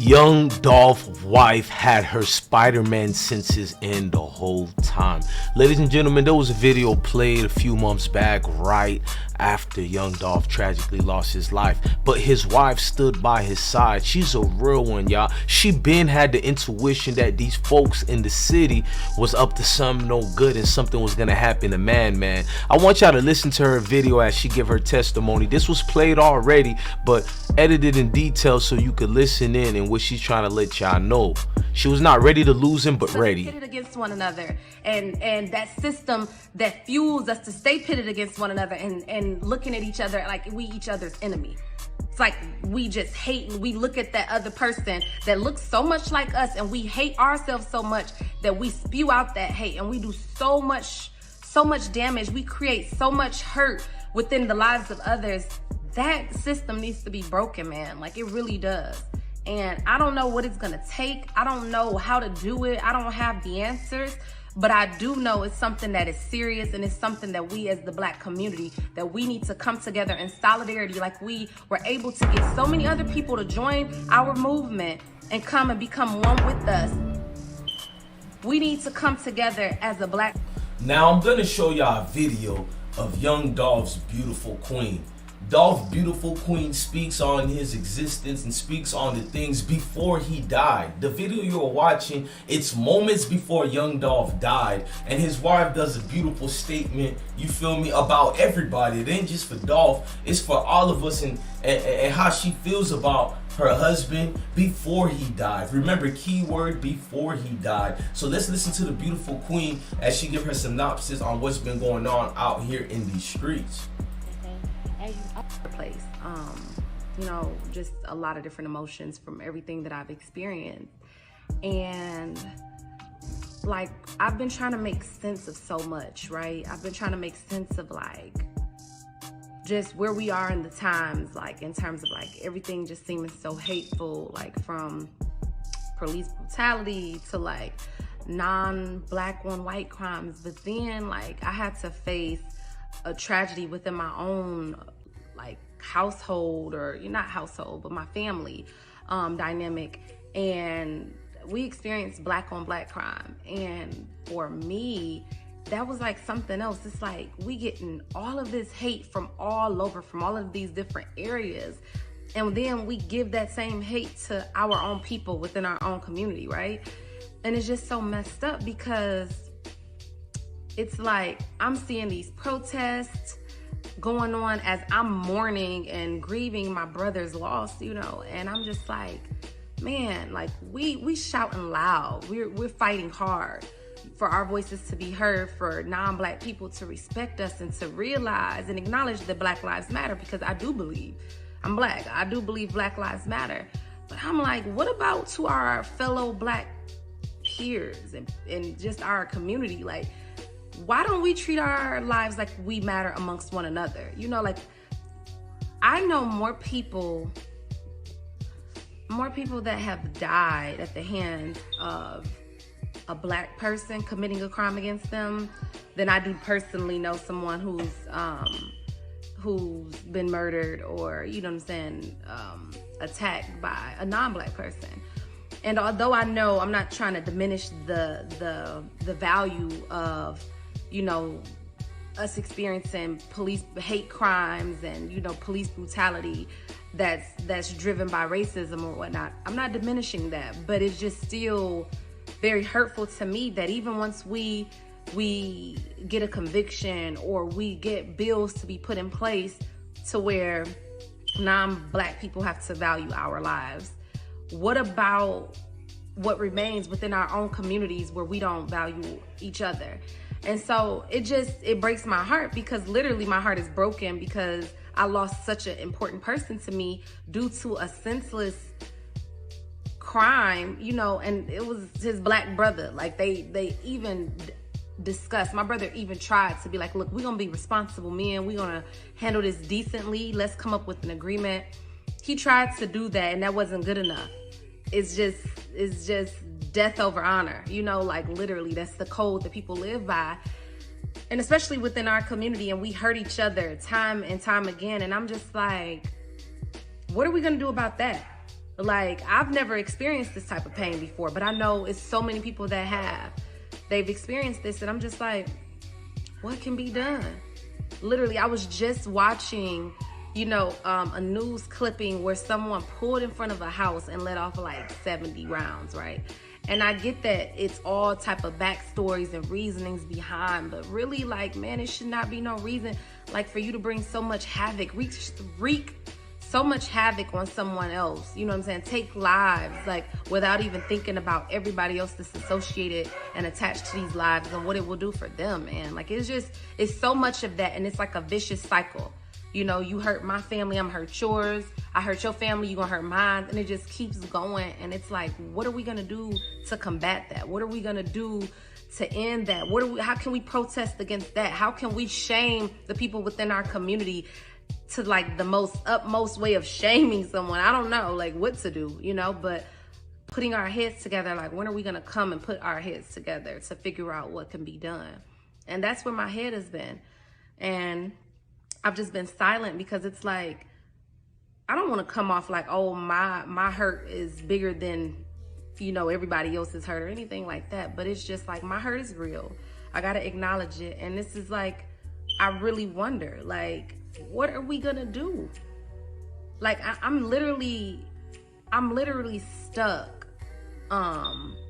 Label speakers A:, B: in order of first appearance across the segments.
A: Young Dolph's wife had her Spider-Man senses in the whole time. Ladies and gentlemen, there was a video played a few months back right after Young Dolph tragically lost his life, but his wife stood by his side. She's a real one, y'all. She been had the intuition that these folks in the city was up to something no good and something was gonna happen to man. I want y'all to listen to her video as she give her testimony. This was played already, but edited in detail so you could listen in and what she's trying to let y'all know. She was not ready to lose him, but ready.
B: Pitted against one another, and that system that fuels us to stay pitted against one another and looking at each other like we each other's enemy. It's like we just hate, and we look at that other person that looks so much like us, and we hate ourselves so much that we spew out that hate, and we do so much damage. We create so much hurt within the lives of others. That system needs to be broken, man. Like, it really does. And I don't know what it's gonna take. I don't know how to do it. I don't have the answers, but I do know it's something that is serious, and it's something that we as the Black community, that we need to come together in solidarity, like we were able to get so many other people to join our movement and come and become one with us. We need to come together as a Black.
A: Now I'm gonna show y'all a video of Young Dolph's beautiful queen. Dolph Beautiful Queen speaks on his existence and speaks on the things before he died. The video you're watching, it's moments before Young Dolph died, and his wife does a beautiful statement, you feel me, about everybody. It ain't just for Dolph, it's for all of us, and how she feels about her husband before he died. Remember, keyword, before he died. So let's listen to the beautiful queen as she give her synopsis on what's been going on out here in these streets.
B: Place, you know, just a lot of different emotions from everything that I've experienced, and like I've been trying to make sense of so much, right? I've been trying to make sense of like just where we are in the times, like in terms of like everything just seeming so hateful, like from police brutality to like non-Black on white crimes. But then like I had to face a tragedy within my own like household, or not household, but my family dynamic, and we experienced Black on Black crime. And for me, that was like something else. It's like we getting all of this hate from all over, from all of these different areas, and then we give that same hate to our own people within our own community, right? And it's just so messed up, because it's like I'm seeing these protests going on as I'm mourning and grieving my brother's loss, you know, and I'm just like, man, like we shouting loud, we're fighting hard for our voices to be heard, for non-Black people to respect us and to realize and acknowledge that Black lives matter, because I do believe, I'm Black, I do believe Black lives matter. But I'm like, what about to our fellow Black peers and just our community? Like, why don't we treat our lives like we matter amongst one another? You know, like I know more people that have died at the hands of a Black person committing a crime against them than I do personally know someone who's been murdered, or, you know what I'm saying, attacked by a non-Black person. And although I know I'm not trying to diminish the value of, you know, us experiencing police hate crimes and, you know, police brutality that's driven by racism or whatnot, I'm not diminishing that, but it's just still very hurtful to me that even once we get a conviction, or we get bills to be put in place to where non-Black people have to value our lives, what about what remains within our own communities where we don't value each other? And so it breaks my heart, because literally my heart is broken, because I lost such an important person to me due to a senseless crime, you know, and it was his Black brother. Like they even discussed, my brother even tried to be like, look, we're gonna be responsible men, we're gonna handle this decently, let's come up with an agreement. He tried to do that, and that wasn't good enough. It's just death over honor, you know, like literally that's the code that people live by, and especially within our community, and we hurt each other time and time again. And I'm just like, what are we gonna do about that? Like, I've never experienced this type of pain before, but I know it's so many people that have. They've experienced this, and I'm just like, what can be done? Literally, I was just watching, a news clipping where someone pulled in front of a house and let off like 70 rounds, right? And I get that it's all type of backstories and reasonings behind, but really, like, man, it should not be no reason, like, for you to bring so much havoc, wreak so much havoc on someone else, you know what I'm saying? Take lives, like, without even thinking about everybody else that's associated and attached to these lives and what it will do for them, man. Like, it's so much of that, and it's like a vicious cycle. You hurt my family, I'm hurt yours. I hurt your family, you gonna hurt mine, and it just keeps going. And it's like, what are we gonna do to combat that? What are we gonna do to end that? How can we protest against that? How can we shame the people within our community to like the utmost way of shaming someone? I don't know, like, what to do, but putting our heads together, like, when are we gonna come and put our heads together to figure out what can be done? And that's where my head has been. And I've just been silent because it's like, I don't want to come off like, oh, my hurt is bigger than, everybody else's hurt or anything like that. But it's just like, my hurt is real. I got to acknowledge it. And this is like, I really wonder, like, what are we going to do? Like, I'm literally stuck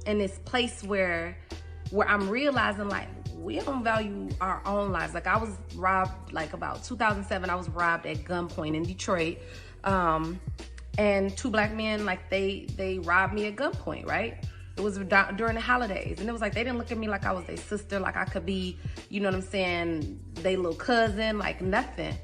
B: in this place where I'm realizing, like, we don't value our own lives. Like, I was robbed, like, about 2007, I was robbed at gunpoint in Detroit. And two black men, like, they robbed me at gunpoint, right? It was during the holidays. And it was like, they didn't look at me like I was their sister, like I could be, you know what I'm saying, they little cousin, like nothing.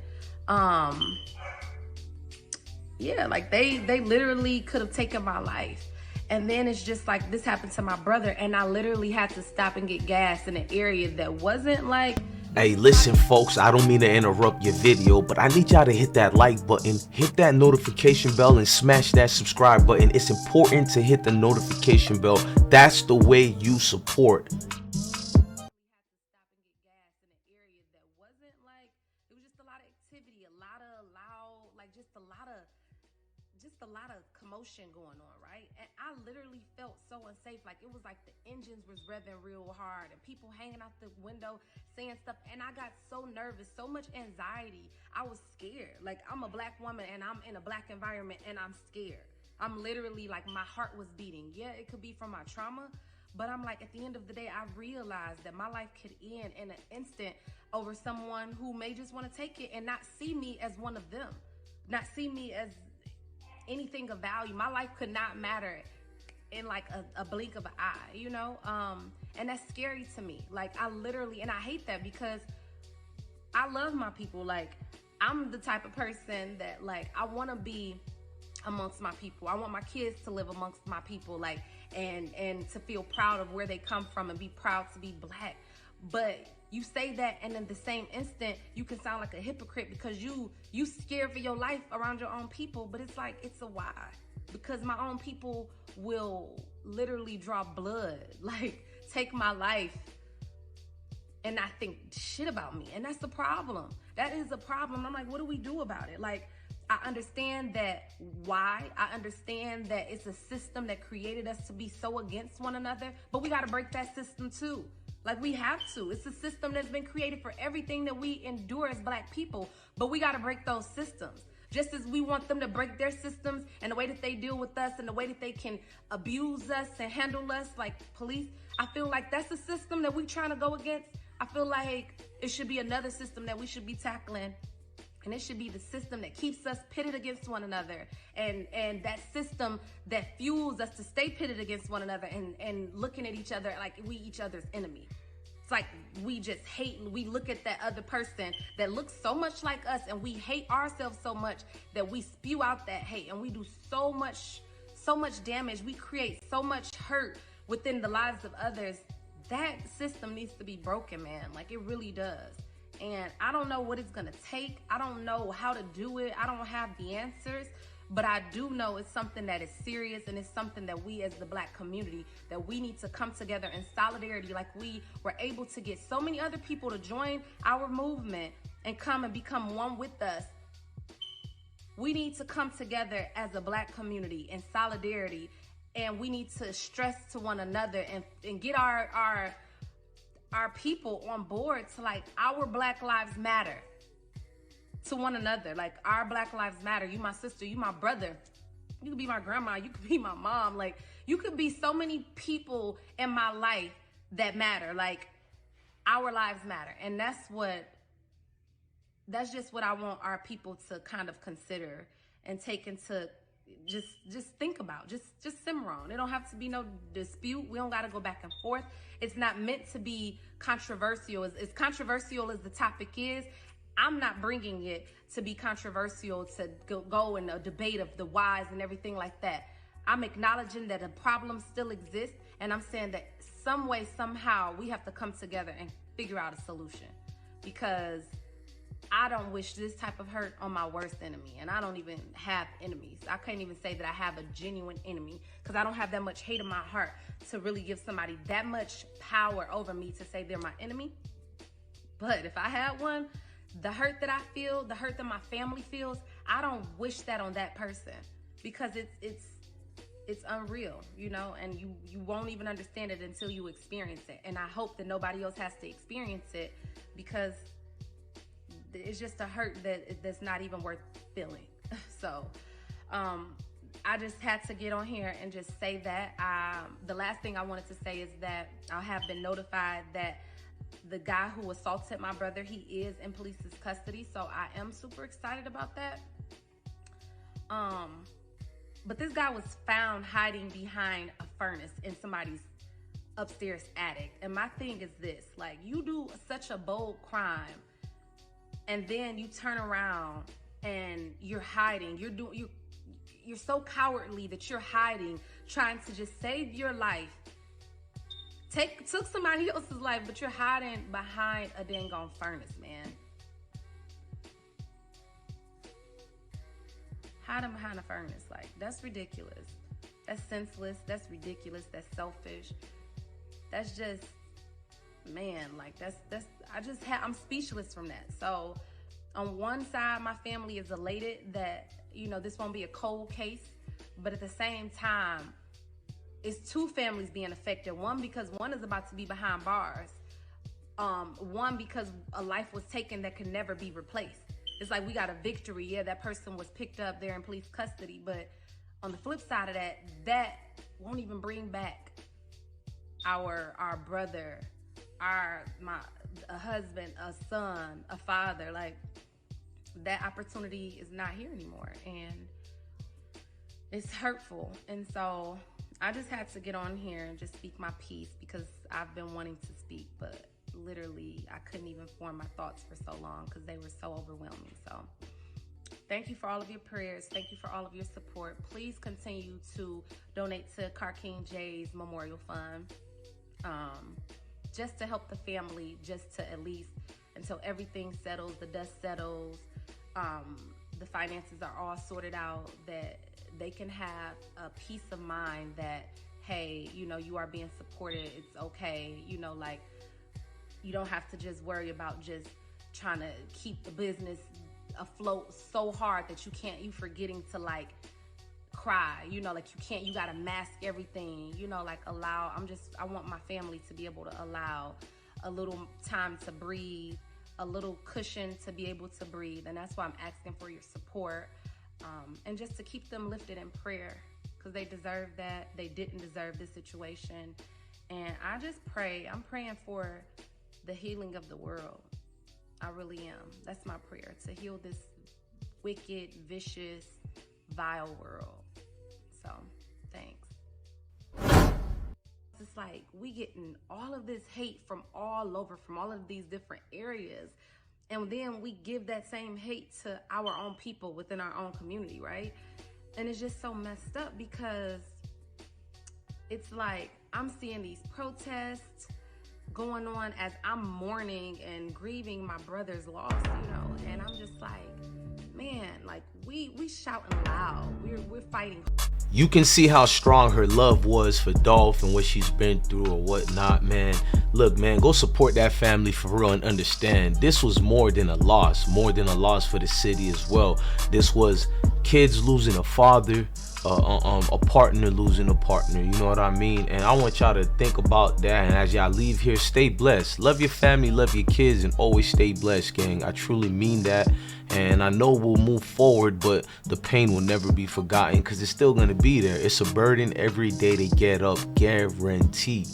B: Yeah, like they literally could have taken my life. And then it's just like, this happened to my brother, and I literally had to stop and get gas in an area that wasn't like...
A: Hey, listen, folks, I don't mean to interrupt your video, but I need y'all to hit that like button, hit that notification bell, and smash that subscribe button. It's important to hit the notification bell. That's the way you support.
B: A lot of commotion going on, right? And I literally felt so unsafe. Like, it was like the engines was revving real hard and people hanging out the window saying stuff, and I got so nervous, so much anxiety. I was scared. Like, I'm a black woman and I'm in a black environment and I'm scared. I'm literally, like, my heart was beating. Yeah, it could be from my trauma, but I'm like, at the end of the day, I realized that my life could end in an instant over someone who may just want to take it and not see me as one of them, not see me as anything of value. My life could not matter in like a blink of an eye, and that's scary to me. Like, I literally, and I hate that because I love my people. Like, I'm the type of person that, like, I want to be amongst my people. I want my kids to live amongst my people, like, and to feel proud of where they come from and be proud to be black. But you say that, and in the same instant, you can sound like a hypocrite because you scared for your life around your own people. But it's like, it's a why. Because my own people will literally draw blood, like, take my life and not think shit about me. And that's the problem. That is a problem. I'm like, what do we do about it? Like, I understand that why. I understand that it's a system that created us to be so against one another, but we got to break that system too. Like, we have to. It's a system that's been created for everything that we endure as black people, but we got to break those systems. Just as we want them to break their systems and the way that they deal with us and the way that they can abuse us and handle us like police, I feel like that's a system that we trying to go against. I feel like it should be another system that we should be tackling. And it should be the system that keeps us pitted against one another, and that system that fuels us to stay pitted against one another and looking at each other like we each other's enemy. It's like we just hate, and we look at that other person that looks so much like us, and we hate ourselves so much that we spew out that hate, and we do so much damage. We create so much hurt within the lives of others. That system needs to be broken, man. Like, it really does. And I don't know what it's gonna take. I don't know how to do it. I don't have the answers, but I do know it's something that is serious, and it's something that we as the black community, that we need to come together in solidarity, like we were able to get so many other people to join our movement and come and become one with us We need to come together as a Black community in solidarity, and we need to stress to one another and get our people on board to, like, our Black lives matter to one another. Like, our Black lives matter. You my sister, you my brother. You could be my grandma, you could be my mom. Like, you could be so many people in my life that matter. Like, our lives matter. And that's just what I want our people to kind of consider and take into, just think about, just simmer on. It don't have to be no dispute. We don't got to go back and forth. It's not meant to be controversial. As controversial as the topic is, I'm not bringing it to be controversial, to go in a debate of the whys and everything like that. I'm acknowledging that a problem still exists, and I'm saying that some way, somehow, we have to come together and figure out a solution, because I don't wish this type of hurt on my worst enemy, and I don't even have enemies. I can't even say that I have a genuine enemy, because I don't have that much hate in my heart to really give somebody that much power over me to say they're my enemy. But if I had one, the hurt that I feel, the hurt that my family feels, I don't wish that on that person, because it's unreal, you know, and you won't even understand it until you experience it. And I hope that nobody else has to experience it, because it's just a hurt that's not even worth feeling. So I just had to get on here and just say that. The last thing I wanted to say is that I have been notified that the guy who assaulted my brother, he is in police's custody. So I am super excited about that. But this guy was found hiding behind a furnace in somebody's upstairs attic. And my thing is this, like, you do such a bold crime, and then you turn around and you're hiding. You're so cowardly that you're hiding, trying to just save your life. Took somebody else's life, but you're hiding behind a dang on furnace, man. Hiding behind a furnace, like, that's ridiculous. That's senseless. That's ridiculous. That's selfish. That's just, man, like, I'm speechless from that. So on one side, my family is elated that, you know, this won't be a cold case, but at the same time, it's two families being affected. One, because one is about to be behind bars. One, because a life was taken that can never be replaced. It's like, we got a victory. Yeah, that person was picked up there in police custody, but on the flip side of that won't even bring back our brother, a husband, a son, a father. Like, that opportunity is not here anymore, and it's hurtful. And so I just had to get on here and just speak my piece, because I've been wanting to speak, but literally I couldn't even form my thoughts for so long because they were so overwhelming. So thank you for all of your prayers. Thank you for all of your support. Please continue to donate to Car King Jay's Memorial Fund, just to help the family, just to at least, until everything settles, the dust settles, the finances are all sorted out, that they can have a peace of mind that, hey, you know, you are being supported. It's okay. You know, like, you don't have to just worry about just trying to keep the business afloat so hard that you forgetting to, like, cry, you know, like, you gotta mask everything, you know, like, I want my family to be able to allow a little time to breathe, a little cushion to be able to breathe. And that's why I'm asking for your support, and just to keep them lifted in prayer, because they deserve that. They didn't deserve this situation. And I just pray, I'm praying for the healing of the world. I really am. That's my prayer, to heal this wicked, vicious, vile world. So, thanks. It's like, we getting all of this hate from all over, from all of these different areas. And then we give that same hate to our own people within our own community, right? And it's just so messed up, because it's like, I'm seeing these protests going on as I'm mourning and grieving my brother's loss, you know, and I'm just like, man, like, we shouting loud. We're fighting.
C: you can see how strong her love was for Dolph and what she's been through or whatnot, man. Look, man, go support that family for real and understand this was more than a loss for the city as well. This was kids losing a father, a partner losing a partner, you know what I mean? And I want y'all to think about that, and as y'all leave here, stay blessed. Love your family, love your kids, and always stay blessed, gang. I truly mean that. And I know we'll move forward, but the pain will never be forgotten because it's still gonna be there. It's a burden every day to get up, guaranteed.